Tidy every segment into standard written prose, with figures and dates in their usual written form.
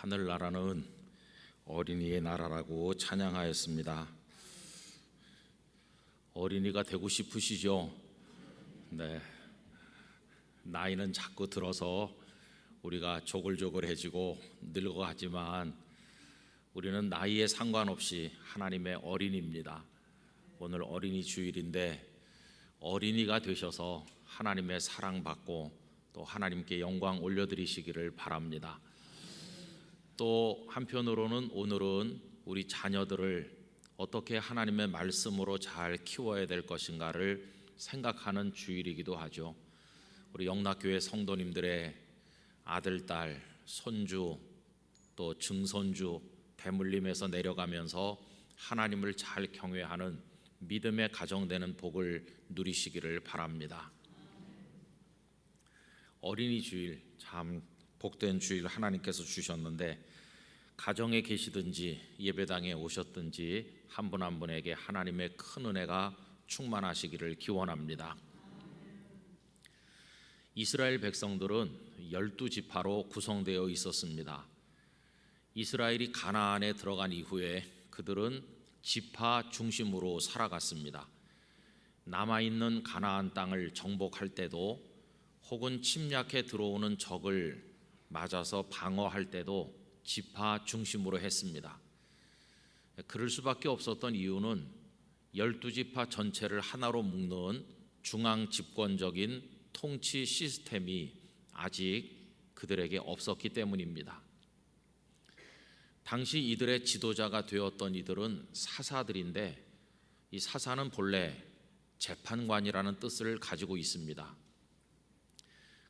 하늘나라는 어린이의 나라라고 찬양하였습니다. 어린이가 되고 싶으시죠? 네. 나이는 자꾸 들어서 우리가 조글조글해지고 늙어가지만 우리는 나이에 상관없이 하나님의 어린이입니다. 오늘 어린이 주일인데 어린이가 되셔서 하나님의 사랑받고 또 하나님께 영광 올려드리시기를 바랍니다. 또 한편으로는 오늘은 우리 자녀들을 어떻게 하나님의 말씀으로 잘 키워야 될 것인가를 생각하는 주일이기도 하죠. 우리 영락교회 성도님들의 아들, 딸, 손주 또 증손주 대물림에서 내려가면서 하나님을 잘 경외하는 믿음의 가정 되는 복을 누리시기를 바랍니다. 어린이 주일 참 복된 주일 하나님께서 주셨는데 가정에 계시든지 예배당에 오셨든지 한 분 한 분에게 하나님의 큰 은혜가 충만하시기를 기원합니다. 이스라엘 백성들은 12지파로 구성되어 있었습니다. 이스라엘이 가나안에 들어간 이후에 그들은 지파 중심으로 살아갔습니다. 남아있는 가나안 땅을 정복할 때도 혹은 침략해 들어오는 적을 맞아서 방어할 때도 지파 중심으로 했습니다. 그럴 수밖에 없었던 이유는 12지파 전체를 하나로 묶는 중앙 집권적인 통치 시스템이 아직 그들에게 없었기 때문입니다. 당시 이들의 지도자가 되었던 이들은 사사들인데 이 사사는 본래 재판관이라는 뜻을 가지고 있습니다.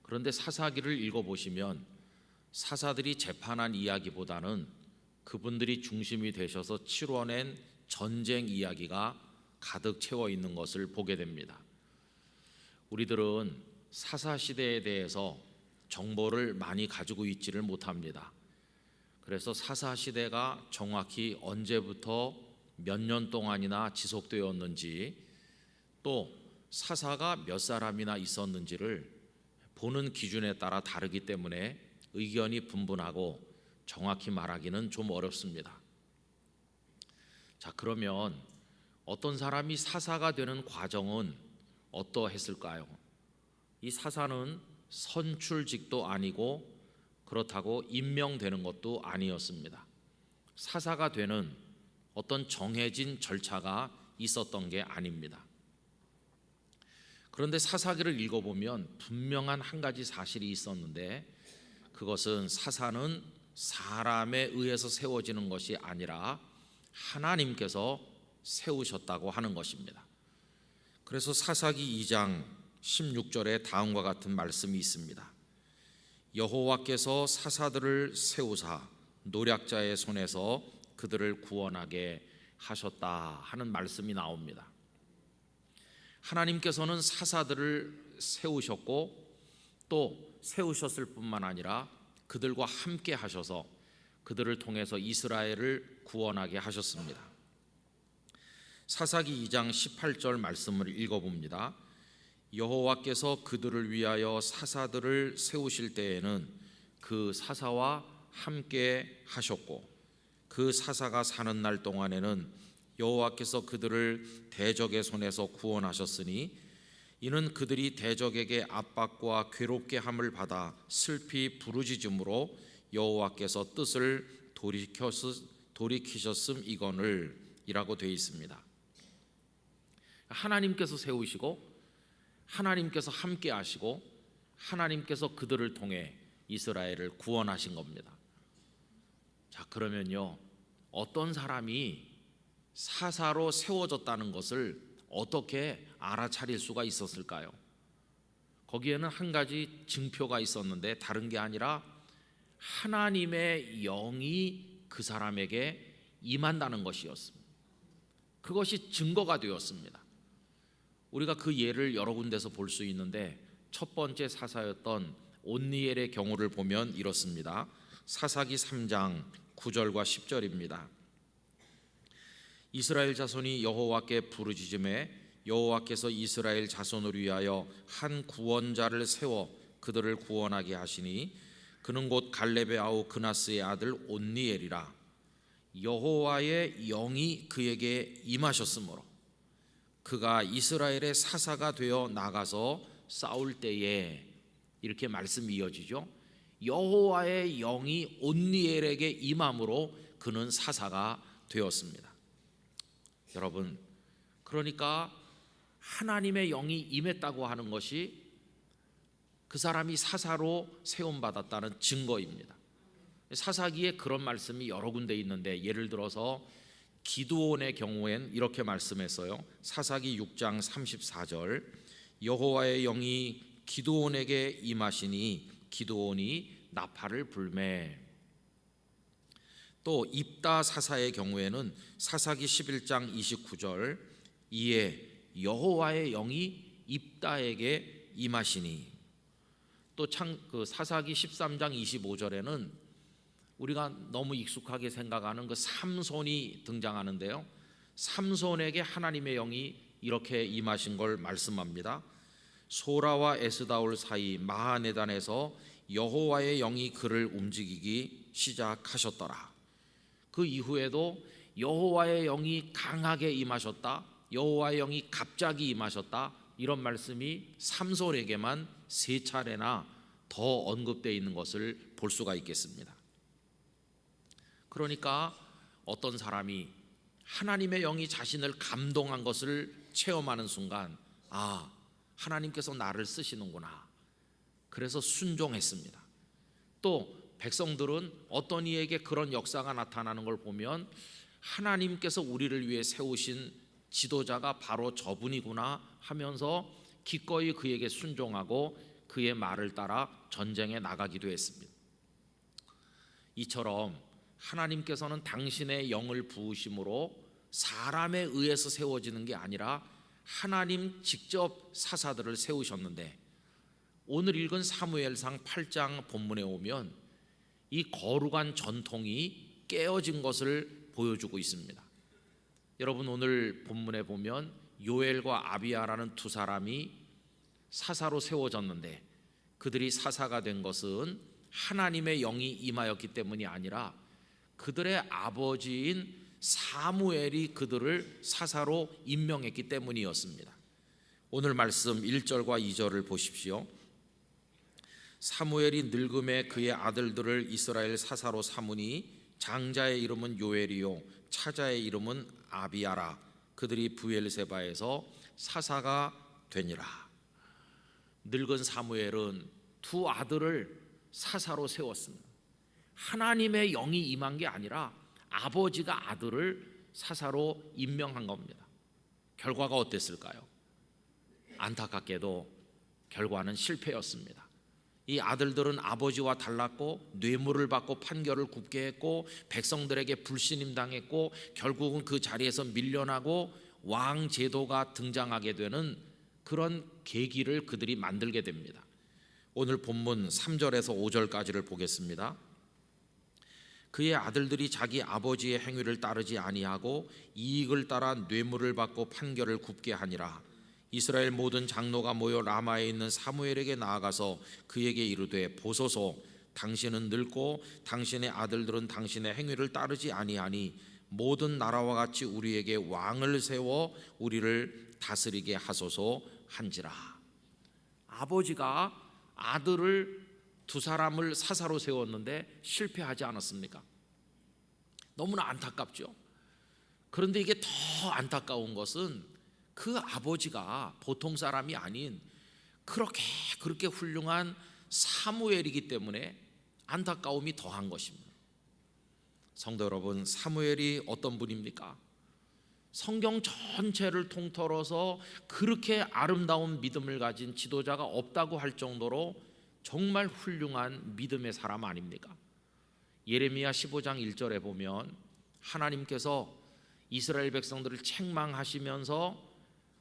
그런데 사사기를 읽어보시면 사사들이 재판한 이야기보다는 그분들이 중심이 되셔서 치러낸 전쟁 이야기가 가득 채워 있는 것을 보게 됩니다. 우리들은 사사시대에 대해서 정보를 많이 가지고 있지를 못합니다. 그래서 사사시대가 정확히 언제부터 몇 년 동안이나 지속되었는지 또 사사가 몇 사람이나 있었는지를 보는 기준에 따라 다르기 때문에 의견이 분분하고 정확히 말하기는 좀 어렵습니다. 자, 그러면 어떤 사람이 사사가 되는 과정은 어떠했을까요? 이 사사는 선출직도 아니고 그렇다고 임명되는 것도 아니었습니다. 사사가 되는 어떤 정해진 절차가 있었던 게 아닙니다. 그런데 사사기를 읽어보면 분명한 한 가지 사실이 있었는데 그것은 사사는 사람에 의해서 세워지는 것이 아니라 하나님께서 세우셨다고 하는 것입니다. 그래서 사사기 2장 16절에 다음과 같은 말씀이 있습니다. 여호와께서 사사들을 세우사 노략자의 손에서 그들을 구원하게 하셨다 하는 말씀이 나옵니다. 하나님께서는 사사들을 세우셨고 또 세우셨을 뿐만 아니라 그들과 함께 하셔서 그들을 통해서 이스라엘을 구원하게 하셨습니다. 사사기 2장 18절 말씀을 읽어봅니다. 여호와께서 그들을 위하여 사사들을 세우실 때에는 그 사사와 함께 하셨고 그 사사가 사는 날 동안에는 여호와께서 그들을 대적의 손에서 구원하셨으니 이는 그들이 대적에게 압박과 괴롭게 함을 받아 슬피 부르짖음으로 여호와께서 뜻을 돌이키셨음이거늘 이라고 되어 있습니다. 하나님께서 세우시고 하나님께서 함께 하시고 하나님께서 그들을 통해 이스라엘을 구원하신 겁니다. 자, 그러면요, 어떤 사람이 사사로 세워졌다는 것을 어떻게 알아차릴 수가 있었을까요? 거기에는 한 가지 증표가 있었는데 다른 게 아니라 하나님의 영이 그 사람에게 임한다는 것이었습니다. 그것이 증거가 되었습니다. 우리가 그 예를 여러 군데서 볼 수 있는데 첫 번째 사사였던 온니엘의 경우를 보면 이렇습니다. 사사기 3장 9절과 10절입니다. 이스라엘 자손이 여호와께 부르짖음에 여호와께서 이스라엘 자손을 위하여 한 구원자를 세워 그들을 구원하게 하시니 그는 곧 갈렙의 아우 그나스의 아들 온니엘이라. 여호와의 영이 그에게 임하셨으므로 그가 이스라엘의 사사가 되어 나가서 싸울 때에, 이렇게 말씀이 이어지죠. 여호와의 영이 온니엘에게 임함으로 그는 사사가 되었습니다. 여러분, 그러니까 하나님의 영이 임했다고 하는 것이 그 사람이 사사로 세움받았다는 증거입니다. 사사기에 그런 말씀이 여러 군데 있는데, 예를 들어서 기드온의 경우엔 이렇게 말씀했어요. 사사기 6장 34절, 여호와의 영이 기드온에게 임하시니 기드온이 나팔을 불매. 또 입다 사사의 경우에는 사사기 11장 29절, 이에 여호와의 영이 입다에게 임하시니. 또 사사기 13장 25절에는 우리가 너무 익숙하게 생각하는 그 삼손이 등장하는데요, 삼손에게 하나님의 영이 이렇게 임하신 걸 말씀합니다. 소라와 에스다올 사이 마하네단에서 여호와의 영이 그를 움직이기 시작하셨더라. 그 이후에도 여호와의 영이 강하게 임하셨다, 여호와의 영이 갑자기 임하셨다, 이런 말씀이 삼손에게만 3차례나 더 언급되어 있는 것을 볼 수가 있겠습니다. 그러니까 어떤 사람이 하나님의 영이 자신을 감동한 것을 체험하는 순간, 아, 하나님께서 나를 쓰시는구나. 그래서 순종했습니다. 또 백성들은 어떤 이에게 그런 역사가 나타나는 걸 보면 하나님께서 우리를 위해 세우신 지도자가 바로 저분이구나 하면서 기꺼이 그에게 순종하고 그의 말을 따라 전쟁에 나가기도 했습니다. 이처럼 하나님께서는 당신의 영을 부으심으로 사람에 의해서 세워지는 게 아니라 하나님 직접 사사들을 세우셨는데, 오늘 읽은 사무엘상 8장 본문에 오면 이 거룩한 전통이 깨어진 것을 보여주고 있습니다. 여러분, 오늘 본문에 보면 요엘과 아비야라는 두 사람이 사사로 세워졌는데, 그들이 사사가 된 것은 하나님의 영이 임하였기 때문이 아니라 그들의 아버지인 사무엘이 그들을 사사로 임명했기 때문이었습니다. 오늘 말씀 1절과 2절을 보십시오. 사무엘이 늙음에 그의 아들들을 이스라엘 사사로 삼으니 장자의 이름은 요엘이요 차자의 이름은 아비야라. 그들이 브엘세바에서 사사가 되니라. 늙은 사무엘은 두 아들을 사사로 세웠습니다. 하나님의 영이 임한 게 아니라 아버지가 아들을 사사로 임명한 겁니다. 결과가 어땠을까요? 안타깝게도 결과는 실패였습니다. 이 아들들은 아버지와 달랐고 뇌물을 받고 판결을 굽게 했고 백성들에게 불신임당했고 결국은 그 자리에서 밀려나고 왕 제도가 등장하게 되는 그런 계기를 그들이 만들게 됩니다. 오늘 본문 3절에서 5절까지를 보겠습니다. 그의 아들들이 자기 아버지의 행위를 따르지 아니하고 이익을 따라 뇌물을 받고 판결을 굽게 하니라. 이스라엘 모든 장로가 모여 라마에 있는 사무엘에게 나아가서 그에게 이르되, 보소서, 당신은 늙고 당신의 아들들은 당신의 행위를 따르지 아니하니 모든 나라와 같이 우리에게 왕을 세워 우리를 다스리게 하소서 한지라. 아버지가 아들을 두 사람을 사사로 세웠는데 실패하지 않았습니까? 너무나 안타깝죠. 그런데 이게 더 안타까운 것은 그 아버지가 보통 사람이 아닌 그렇게 훌륭한 사무엘이기 때문에 안타까움이 더한 것입니다. 성도 여러분, 사무엘이 어떤 분입니까? 성경 전체를 통틀어서 그렇게 아름다운 믿음을 가진 지도자가 없다고 할 정도로 정말 훌륭한 믿음의 사람 아닙니까? 예레미야 15장 1절에 보면 하나님께서 이스라엘 백성들을 책망하시면서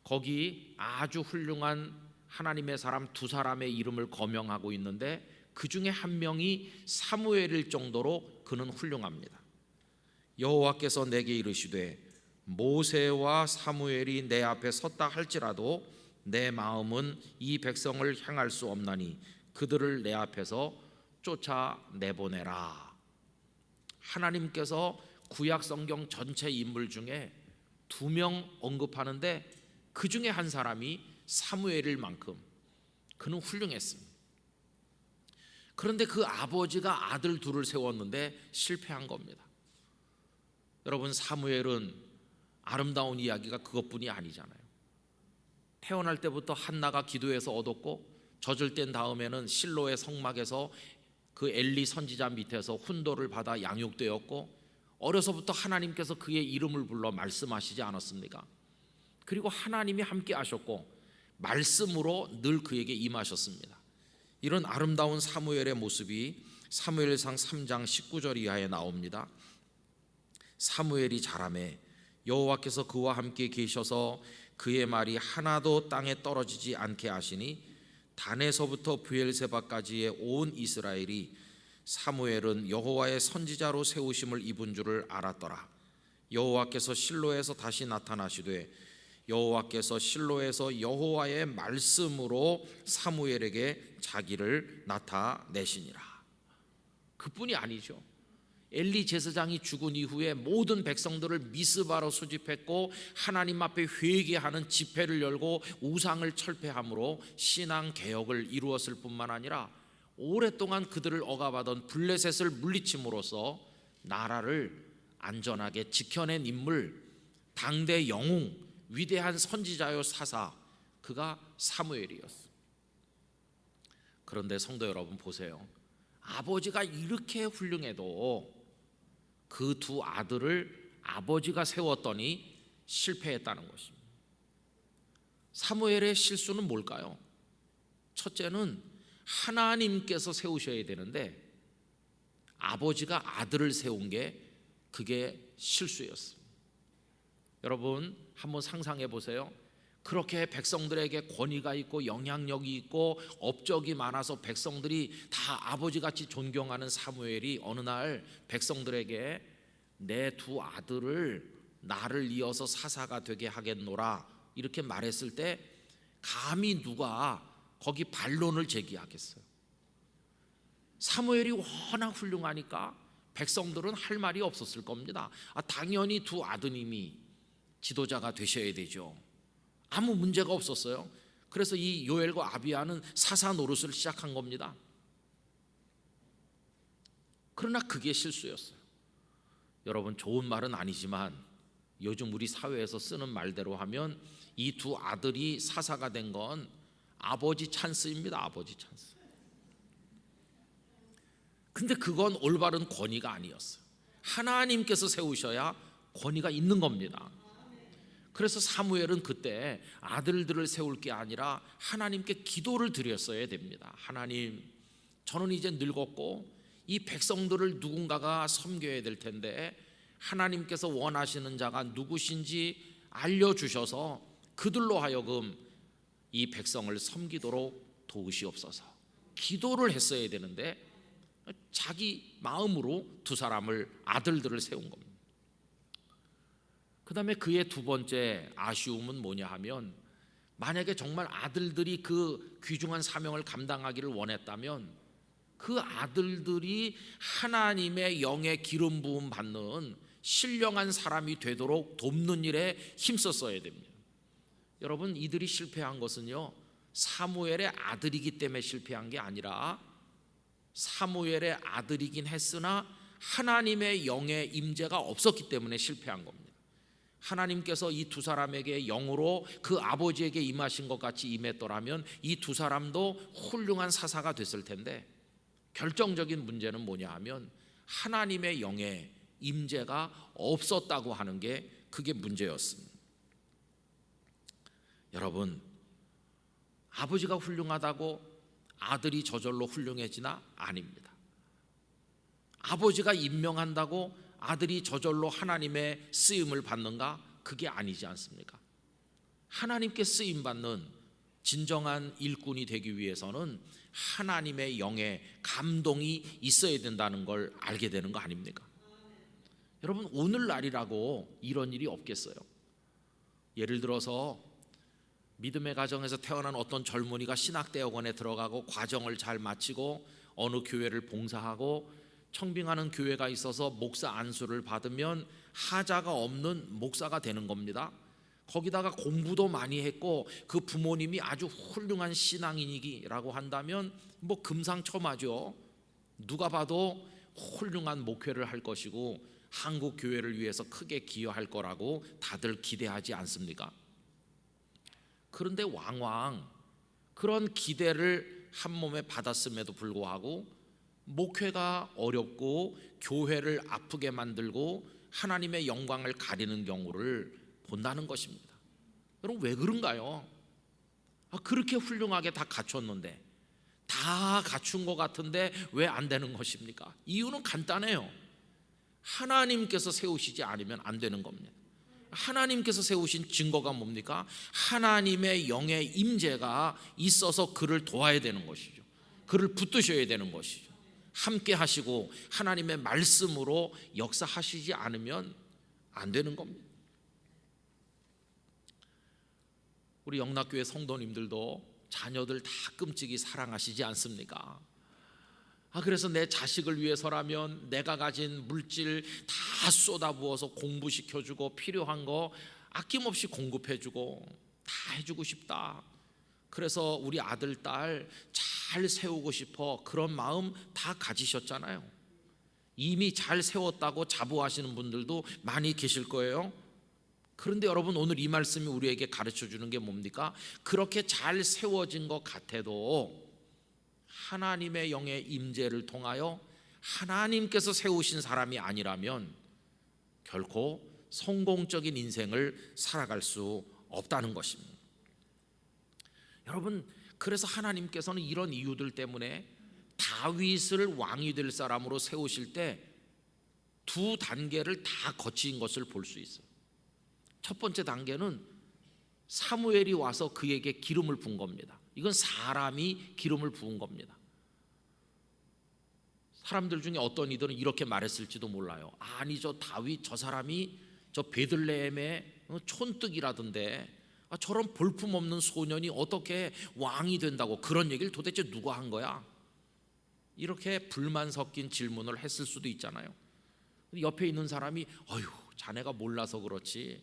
거기 아주 훌륭한 하나님의 사람 두 사람의 이름을 거명하고 있는데 그 중에 한 명이 사무엘일 정도로 그는 훌륭합니다. 여호와께서 내게 이르시되, 모세와 사무엘이 내 앞에 섰다 할지라도 내 마음은 이 백성을 향할 수 없나니 그들을 내 앞에서 쫓아내보내라. 하나님께서 구약 성경 전체 인물 중에 2명 언급하는데 그 중에 한 사람이 사무엘일 만큼 그는 훌륭했습니다. 그런데 그 아버지가 아들 둘을 세웠는데 실패한 겁니다. 여러분, 사무엘은 아름다운 이야기가 그것뿐이 아니잖아요. 태어날 때부터 한나가 기도해서 얻었고 젖을 뗀 다음에는 실로의 성막에서 그 엘리 선지자 밑에서 훈도를 받아 양육되었고 어려서부터 하나님께서 그의 이름을 불러 말씀하시지 않았습니까? 그리고 하나님이 함께 하셨고 말씀으로 늘 그에게 임하셨습니다. 이런 아름다운 사무엘의 모습이 사무엘상 3장 19절 이하에 나옵니다. 사무엘이 자라매 여호와께서 그와 함께 계셔서 그의 말이 하나도 땅에 떨어지지 않게 하시니 단에서부터 브엘세바까지의 온 이스라엘이 사무엘은 여호와의 선지자로 세우심을 입은 줄을 알았더라. 여호와께서 실로에서 다시 나타나시되 여호와께서 실로에서 여호와의 말씀으로 사무엘에게 자기를 나타내시니라. 그뿐이 아니죠. 엘리 제사장이 죽은 이후에 모든 백성들을 미스바로 수집했고 하나님 앞에 회개하는 집회를 열고 우상을 철폐함으로 신앙 개혁을 이루었을 뿐만 아니라 오랫동안 그들을 억압하던 블레셋을 물리침으로써 나라를 안전하게 지켜낸 인물, 당대 영웅, 위대한 선지자요 사사, 그가 사무엘이었습니다. 그런데 성도 여러분 보세요. 아버지가 이렇게 훌륭해도 그 2 아들을 아버지가 세웠더니 실패했다는 것입니다. 사무엘의 실수는 뭘까요? 첫째는 하나님께서 세우셔야 되는데 아버지가 아들을 세운 게 그게 실수였습니다. 여러분 한번 상상해 보세요. 그렇게 백성들에게 권위가 있고 영향력이 있고 업적이 많아서 백성들이 다 아버지같이 존경하는 사무엘이 어느 날 백성들에게 내 2 아들을 나를 이어서 사사가 되게 하겠노라 이렇게 말했을 때 감히 누가 거기 반론을 제기하겠어요? 사무엘이 워낙 훌륭하니까 백성들은 할 말이 없었을 겁니다. 당연히 2 아드님이 지도자가 되셔야 되죠. 아무 문제가 없었어요. 그래서 이 요엘과 아비야는 사사 노릇을 시작한 겁니다. 그러나 그게 실수였어요. 여러분 좋은 말은 아니지만 요즘 우리 사회에서 쓰는 말대로 하면 이 2 아들이 사사가 된 건 아버지 찬스입니다. 아버지 찬스. 근데 그건 올바른 권위가 아니었어요. 하나님께서 세우셔야 권위가 있는 겁니다. 그래서 사무엘은 그때 아들들을 세울 게 아니라 하나님께 기도를 드렸어야 됩니다. 하나님, 저는 이제 늙었고 이 백성들을 누군가가 섬겨야 될 텐데 하나님께서 원하시는 자가 누구신지 알려주셔서 그들로 하여금 이 백성을 섬기도록 도우시옵소서. 기도를 했어야 되는데 자기 마음으로 2 사람을 아들들을 세운 겁니다. 그 다음에 그의 2번째 아쉬움은 뭐냐 하면 만약에 정말 아들들이 그 귀중한 사명을 감당하기를 원했다면 그 아들들이 하나님의 영의 기름 부음 받는 신령한 사람이 되도록 돕는 일에 힘썼어야 됩니다. 여러분 이들이 실패한 것은요 사무엘의 아들이기 때문에 실패한 게 아니라 사무엘의 아들이긴 했으나 하나님의 영의 임재가 없었기 때문에 실패한 겁니다. 하나님께서 이 2 사람에게 영으로 그 아버지에게 임하신 것 같이 임했더라면 이 2 사람도 훌륭한 사사가 됐을 텐데 결정적인 문제는 뭐냐 하면 하나님의 영의 임재가 없었다고 하는 게 그게 문제였습니다. 여러분 아버지가 훌륭하다고 아들이 저절로 훌륭해지나? 아닙니다. 아버지가 임명한다고 아들이 저절로 하나님의 쓰임을 받는가? 그게 아니지 않습니까? 하나님께 쓰임받는 진정한 일꾼이 되기 위해서는 하나님의 영의 감동이 있어야 된다는 걸 알게 되는 거 아닙니까? 여러분 오늘날이라고 이런 일이 없겠어요? 예를 들어서 믿음의 가정에서 태어난 어떤 젊은이가 신학대학원에 들어가고 과정을 잘 마치고 어느 교회를 봉사하고 청빙하는 교회가 있어서 목사 안수를 받으면 하자가 없는 목사가 되는 겁니다. 거기다가 공부도 많이 했고 그 부모님이 아주 훌륭한 신앙인이라고 한다면 뭐 금상첨화죠. 누가 봐도 훌륭한 목회를 할 것이고 한국 교회를 위해서 크게 기여할 거라고 다들 기대하지 않습니까? 그런데 왕왕 그런 기대를 한 몸에 받았음에도 불구하고 목회가 어렵고 교회를 아프게 만들고 하나님의 영광을 가리는 경우를 본다는 것입니다. 여러분 왜 그런가요? 그렇게 훌륭하게 다 갖췄는데, 다 갖춘 것 같은데 왜 안 되는 것입니까? 이유는 간단해요. 하나님께서 세우시지 않으면 안 되는 겁니다. 하나님께서 세우신 증거가 뭡니까? 하나님의 영의 임재가 있어서 그를 도와야 되는 것이죠. 그를 붙드셔야 되는 것이죠. 함께 하시고 하나님의 말씀으로 역사하시지 않으면 안 되는 겁니다. 우리 영락교회 성도님들도 자녀들 다 끔찍이 사랑하시지 않습니까? 그래서 내 자식을 위해서라면 내가 가진 물질 다 쏟아부어서 공부시켜주고 필요한 거 아낌없이 공급해주고 다 해주고 싶다. 그래서 우리 아들, 딸 잘 세우고 싶어, 그런 마음 다 가지셨잖아요. 이미 잘 세웠다고 자부하시는 분들도 많이 계실 거예요. 그런데 여러분, 오늘 이 말씀이 우리에게 가르쳐주는 게 뭡니까? 그렇게 잘 세워진 것 같아도 하나님의 영의 임재를 통하여 하나님께서 세우신 사람이 아니라면 결코 성공적인 인생을 살아갈 수 없다는 것입니다. 여러분, 그래서 하나님께서는 이런 이유들 때문에 다윗을 왕이 될 사람으로 세우실 때 두 단계를 다 거친 것을 볼 수 있어요. 첫 번째 단계는 사무엘이 와서 그에게 기름을 부은 겁니다. 이건 사람이 기름을 부은 겁니다. 사람들 중에 어떤 이들은 이렇게 말했을지도 몰라요. 아니, 저 다윗 저 사람이 저 베들레헴의 촌뜨기라던데 저런 볼품없는 소년이 어떻게 왕이 된다고, 그런 얘기를 도대체 누가 한 거야? 이렇게 불만 섞인 질문을 했을 수도 있잖아요. 옆에 있는 사람이 어휴, 자네가 몰라서 그렇지,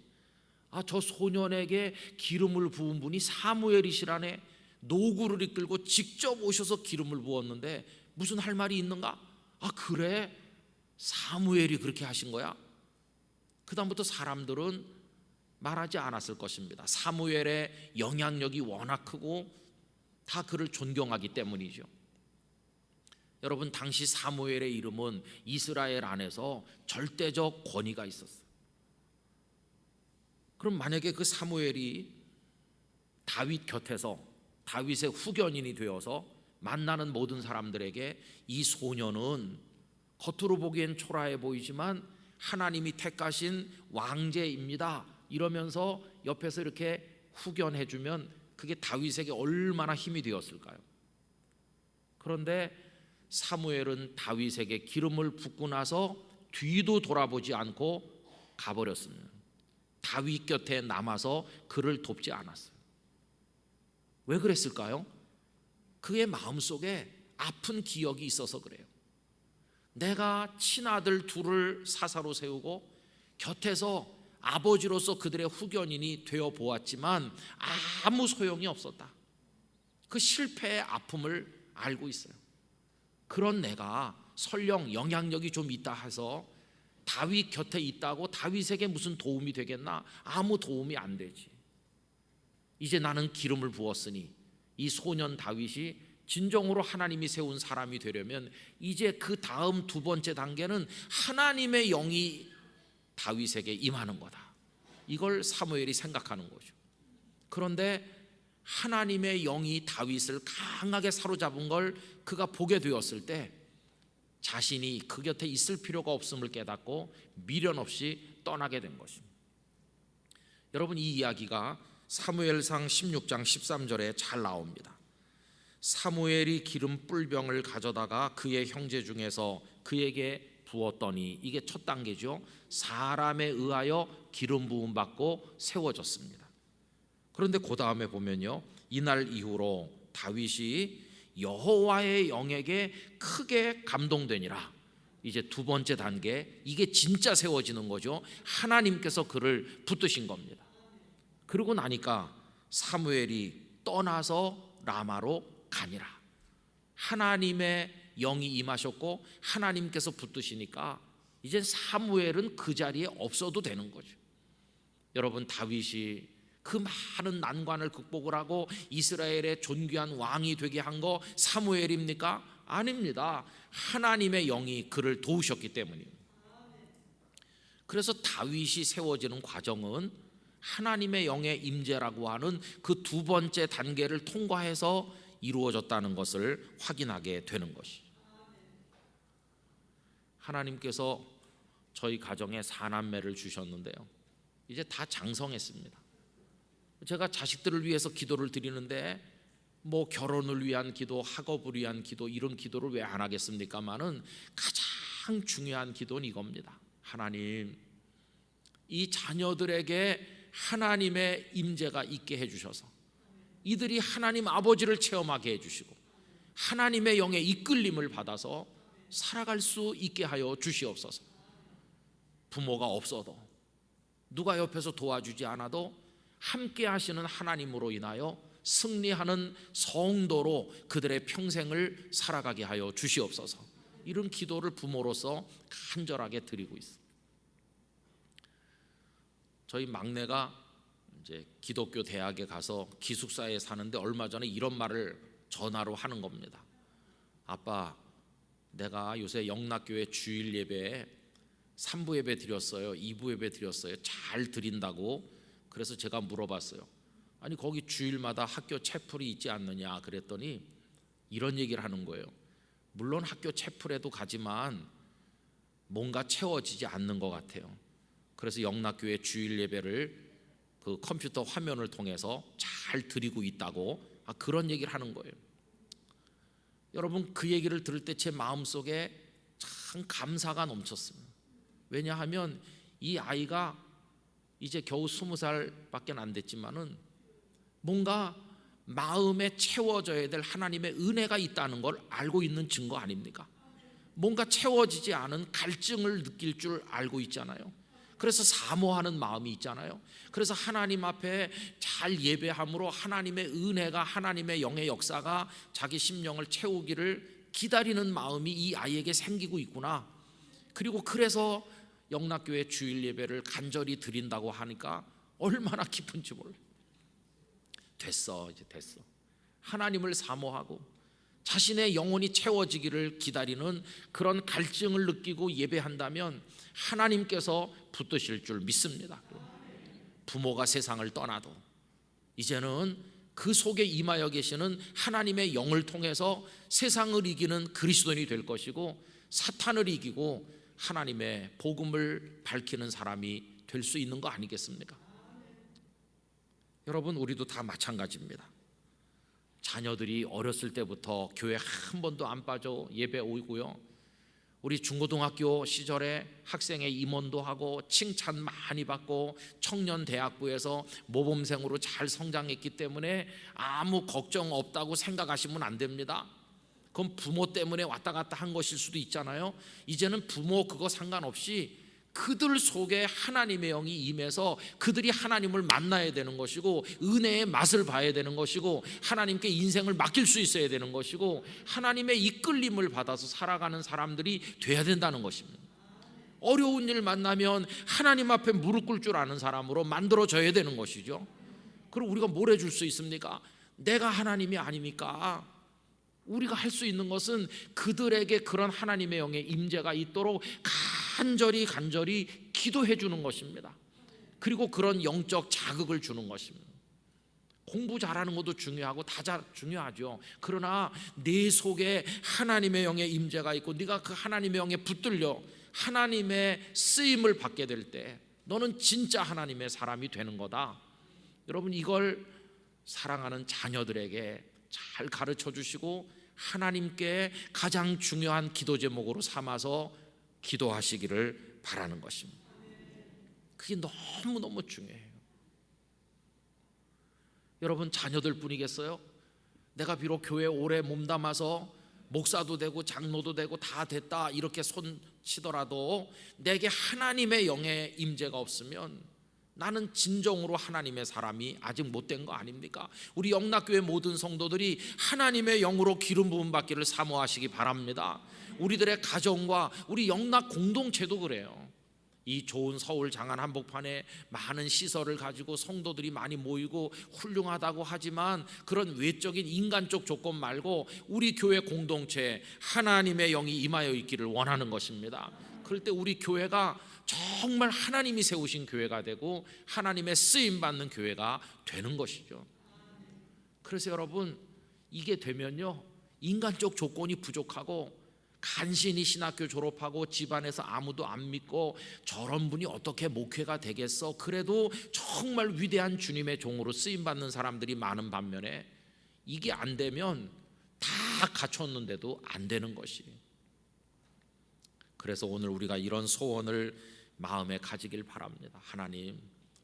저 소년에게 기름을 부은 분이 사무엘이시라네. 노구를 이끌고 직접 오셔서 기름을 부었는데 무슨 할 말이 있는가? 그래? 사무엘이 그렇게 하신 거야? 그 다음부터 사람들은 말하지 않았을 것입니다. 사무엘의 영향력이 워낙 크고 다 그를 존경하기 때문이죠. 여러분, 당시 사무엘의 이름은 이스라엘 안에서 절대적 권위가 있었어요. 그럼 만약에 그 사무엘이 다윗 곁에서 다윗의 후견인이 되어서 만나는 모든 사람들에게 이 소년은 겉으로 보기엔 초라해 보이지만 하나님이 택하신 왕제입니다, 이러면서 옆에서 이렇게 후견해주면 그게 다윗에게 얼마나 힘이 되었을까요? 그런데 사무엘은 다윗에게 기름을 붓고 나서 뒤도 돌아보지 않고 가버렸습니다. 다윗 곁에 남아서 그를 돕지 않았어요. 왜 그랬을까요? 그의 마음속에 아픈 기억이 있어서 그래요. 내가 친아들 둘을 사사로 세우고 곁에서 아버지로서 그들의 후견인이 되어 보았지만 아무 소용이 없었다. 그 실패의 아픔을 알고 있어요. 그런 내가 설령 영향력이 좀 있다 해서 다윗 곁에 있다고 다윗에게 무슨 도움이 되겠나? 아무 도움이 안 되지. 이제 나는 기름을 부었으니 이 소년 다윗이 진정으로 하나님이 세운 사람이 되려면 이제 그 다음 두 번째 단계는 하나님의 영이 다윗에게 임하는 거다. 이걸 사무엘이 생각하는 거죠. 그런데 하나님의 영이 다윗을 강하게 사로잡은 걸 그가 보게 되었을 때 자신이 그 곁에 있을 필요가 없음을 깨닫고 미련 없이 떠나게 된 것입니다. 여러분, 이 이야기가 사무엘상 16장 13절에 잘 나옵니다. 사무엘이 기름 뿔병을 가져다가 그의 형제 중에서 그에게 부었더니, 이게 첫 단계죠. 사람에 의하여 기름 부음 받고 세워졌습니다. 그런데 그 다음에 보면요, 이날 이후로 다윗이 여호와의 영에게 크게 감동되니라. 이제 두 번째 단계, 이게 진짜 세워지는 거죠. 하나님께서 그를 붙드신 겁니다. 그러고 나니까 사무엘이 떠나서 라마로 가니라. 하나님의 영이 임하셨고 하나님께서 붙드시니까 이제 사무엘은 그 자리에 없어도 되는 거죠. 여러분, 다윗이 그 많은 난관을 극복을 하고 이스라엘의 존귀한 왕이 되게 한 거 사무엘입니까? 아닙니다. 하나님의 영이 그를 도우셨기 때문입니다. 그래서 다윗이 세워지는 과정은 하나님의 영의 임재라고 하는 그 두 번째 단계를 통과해서 이루어졌다는 것을 확인하게 되는 것이. 하나님께서 저희 가정에 4남매를 주셨는데요, 이제 다 장성했습니다. 제가 자식들을 위해서 기도를 드리는데 뭐 결혼을 위한 기도, 학업을 위한 기도, 이런 기도를 왜 안 하겠습니까마는 가장 중요한 기도는 이겁니다. 하나님, 이 자녀들에게 하나님의 임재가 있게 해주셔서 이들이 하나님 아버지를 체험하게 해주시고 하나님의 영의 이끌림을 받아서 살아갈 수 있게 하여 주시옵소서. 부모가 없어도, 누가 옆에서 도와주지 않아도 함께 하시는 하나님으로 인하여 승리하는 성도로 그들의 평생을 살아가게 하여 주시옵소서. 이런 기도를 부모로서 간절하게 드리고 있습니다. 저희 막내가 이제 기독교 대학에 가서 기숙사에 사는데 얼마 전에 이런 말을 전화로 하는 겁니다. 아빠, 내가 요새 영락교회 주일 예배에 3부 예배 드렸어요, 2부 예배 드렸어요, 잘 드린다고. 그래서 제가 물어봤어요. 아니, 거기 주일마다 학교 채플이 있지 않느냐 그랬더니 이런 얘기를 하는 거예요. 물론 학교 채플에도 가지만 뭔가 채워지지 않는 것 같아요. 그래서 영락교회 주일 예배를 그 컴퓨터 화면을 통해서 잘 드리고 있다고, 그런 얘기를 하는 거예요. 여러분, 그 얘기를 들을 때 제 마음속에 참 감사가 넘쳤습니다. 왜냐하면 이 아이가 이제 겨우 20살밖에 안 됐지만은 뭔가 마음에 채워져야 될 하나님의 은혜가 있다는 걸 알고 있는 증거 아닙니까? 뭔가 채워지지 않은 갈증을 느낄 줄 알고 있잖아요. 그래서 사모하는 마음이 있잖아요. 그래서 하나님 앞에 잘 예배함으로 하나님의 은혜가, 하나님의 영의 역사가 자기 심령을 채우기를 기다리는 마음이 이 아이에게 생기고 있구나. 그리고 그래서 영락교회 주일 예배를 간절히 드린다고 하니까 얼마나 기쁜지 몰라요. 됐어, 이제 됐어. 하나님을 사모하고 자신의 영혼이 채워지기를 기다리는 그런 갈증을 느끼고 예배한다면 하나님께서 붙드실 줄 믿습니다. 부모가 세상을 떠나도 이제는 그 속에 임하여 계시는 하나님의 영을 통해서 세상을 이기는 그리스도인이 될 것이고 사탄을 이기고 하나님의 복음을 밝히는 사람이 될 수 있는 거 아니겠습니까? 여러분, 우리도 다 마찬가지입니다. 자녀들이 어렸을 때부터 교회 한 번도 안 빠져 예배 오고요, 우리 중고등학교 시절에 학생회 임원도 하고 칭찬 많이 받고 청년대학부에서 모범생으로 잘 성장했기 때문에 아무 걱정 없다고 생각하시면 안 됩니다. 그건 부모 때문에 왔다 갔다 한 것일 수도 있잖아요. 이제는 부모 그거 상관없이 그들 속에 하나님의 영이 임해서 그들이 하나님을 만나야 되는 것이고 은혜의 맛을 봐야 되는 것이고 하나님께 인생을 맡길 수 있어야 되는 것이고 하나님의 이끌림을 받아서 살아가는 사람들이 돼야 된다는 것입니다. 어려운 일 만나면 하나님 앞에 무릎 꿇을 줄 아는 사람으로 만들어져야 되는 것이죠. 그럼 우리가 뭘 해줄 수 있습니까? 내가 하나님이 아닙니까? 우리가 할 수 있는 것은 그들에게 그런 하나님의 영의 임재가 있도록 간절히 기도해 주는 것입니다. 그리고 그런 영적 자극을 주는 것입니다. 공부 잘하는 것도 중요하고 다 중요하죠. 그러나 내 속에 하나님의 영의 임재가 있고 네가 그 하나님의 영에 붙들려 하나님의 쓰임을 받게 될 때 너는 진짜 하나님의 사람이 되는 거다. 여러분, 이걸 사랑하는 자녀들에게 잘 가르쳐 주시고 하나님께 가장 중요한 기도 제목으로 삼아서 기도하시기를 바라는 것입니다. 그게 너무너무 중요해요. 여러분, 자녀들 뿐이겠어요? 내가 비록 교회에 오래 몸담아서 목사도 되고 장로도 되고 다 됐다 이렇게 손 치더라도 내게 하나님의 영의 임재가 없으면 나는 진정으로 하나님의 사람이 아직 못된 거 아닙니까? 우리 영락교회 모든 성도들이 하나님의 영으로 기름 부음 받기를 사모하시기 바랍니다. 우리들의 가정과 우리 영락 공동체도 그래요. 이 좋은 서울 장안 한복판에 많은 시설을 가지고 성도들이 많이 모이고 훌륭하다고 하지만 그런 외적인 인간적 조건 말고 우리 교회 공동체에 하나님의 영이 임하여 있기를 원하는 것입니다. 그럴 때 우리 교회가 정말 하나님이 세우신 교회가 되고 하나님의 쓰임받는 교회가 되는 것이죠. 그래서 여러분, 이게 되면요, 인간적 조건이 부족하고 간신히 신학교 졸업하고 집안에서 아무도 안 믿고 저런 분이 어떻게 목회가 되겠어? 그래도 정말 위대한 주님의 종으로 쓰임받는 사람들이 많은 반면에 이게 안 되면 다 갖췄는데도 안 되는 것이. 그래서 오늘 우리가 이런 소원을 마음에 가지길 바랍니다. 하나님,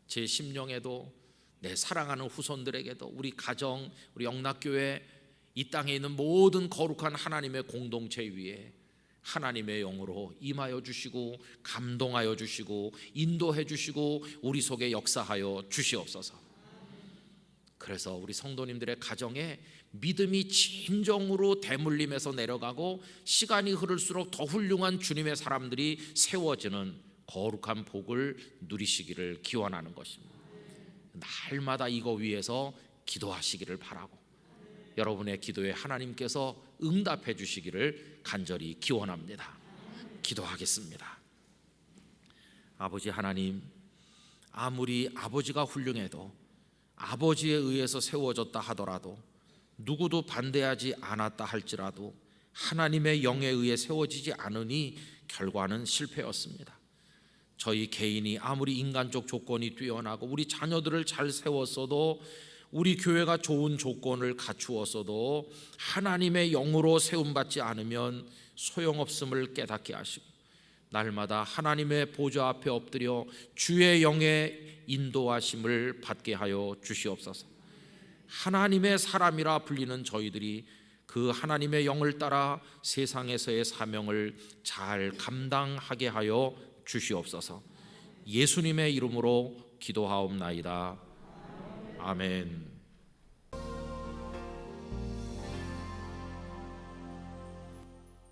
제 심령에도 내 사랑하는 후손들에게도 우리 가정, 우리 영락교회 이 땅에 있는 모든 거룩한 하나님의 공동체 위에 하나님의 영으로 임하여 주시고 감동하여 주시고 인도해 주시고 우리 속에 역사하여 주시옵소서. 그래서 우리 성도님들의 가정에 믿음이 진정으로 대물림에서 내려가고 시간이 흐를수록 더 훌륭한 주님의 사람들이 세워지는 거룩한 복을 누리시기를 기원하는 것입니다. 날마다 이거 위해서 기도하시기를 바라고 여러분의 기도에 하나님께서 응답해 주시기를 간절히 기원합니다. 기도하겠습니다. 아버지 하나님, 아무리 아버지가 훌륭해도 아버지에 의해서 세워졌다 하더라도 누구도 반대하지 않았다 할지라도 하나님의 영에 의해 세워지지 않으니 결과는 실패였습니다. 저희 개인이 아무리 인간적 조건이 뛰어나고 우리 자녀들을 잘 세웠어도 우리 교회가 좋은 조건을 갖추었어도 하나님의 영으로 세움받지 않으면 소용없음을 깨닫게 하시고 날마다 하나님의 보좌 앞에 엎드려 주의 영의 인도하심을 받게 하여 주시옵소서. 하나님의 사람이라 불리는 저희들이 그 하나님의 영을 따라 세상에서의 사명을 잘 감당하게 하여 주시옵소서. 예수님의 이름으로 기도하옵나이다. 아멘.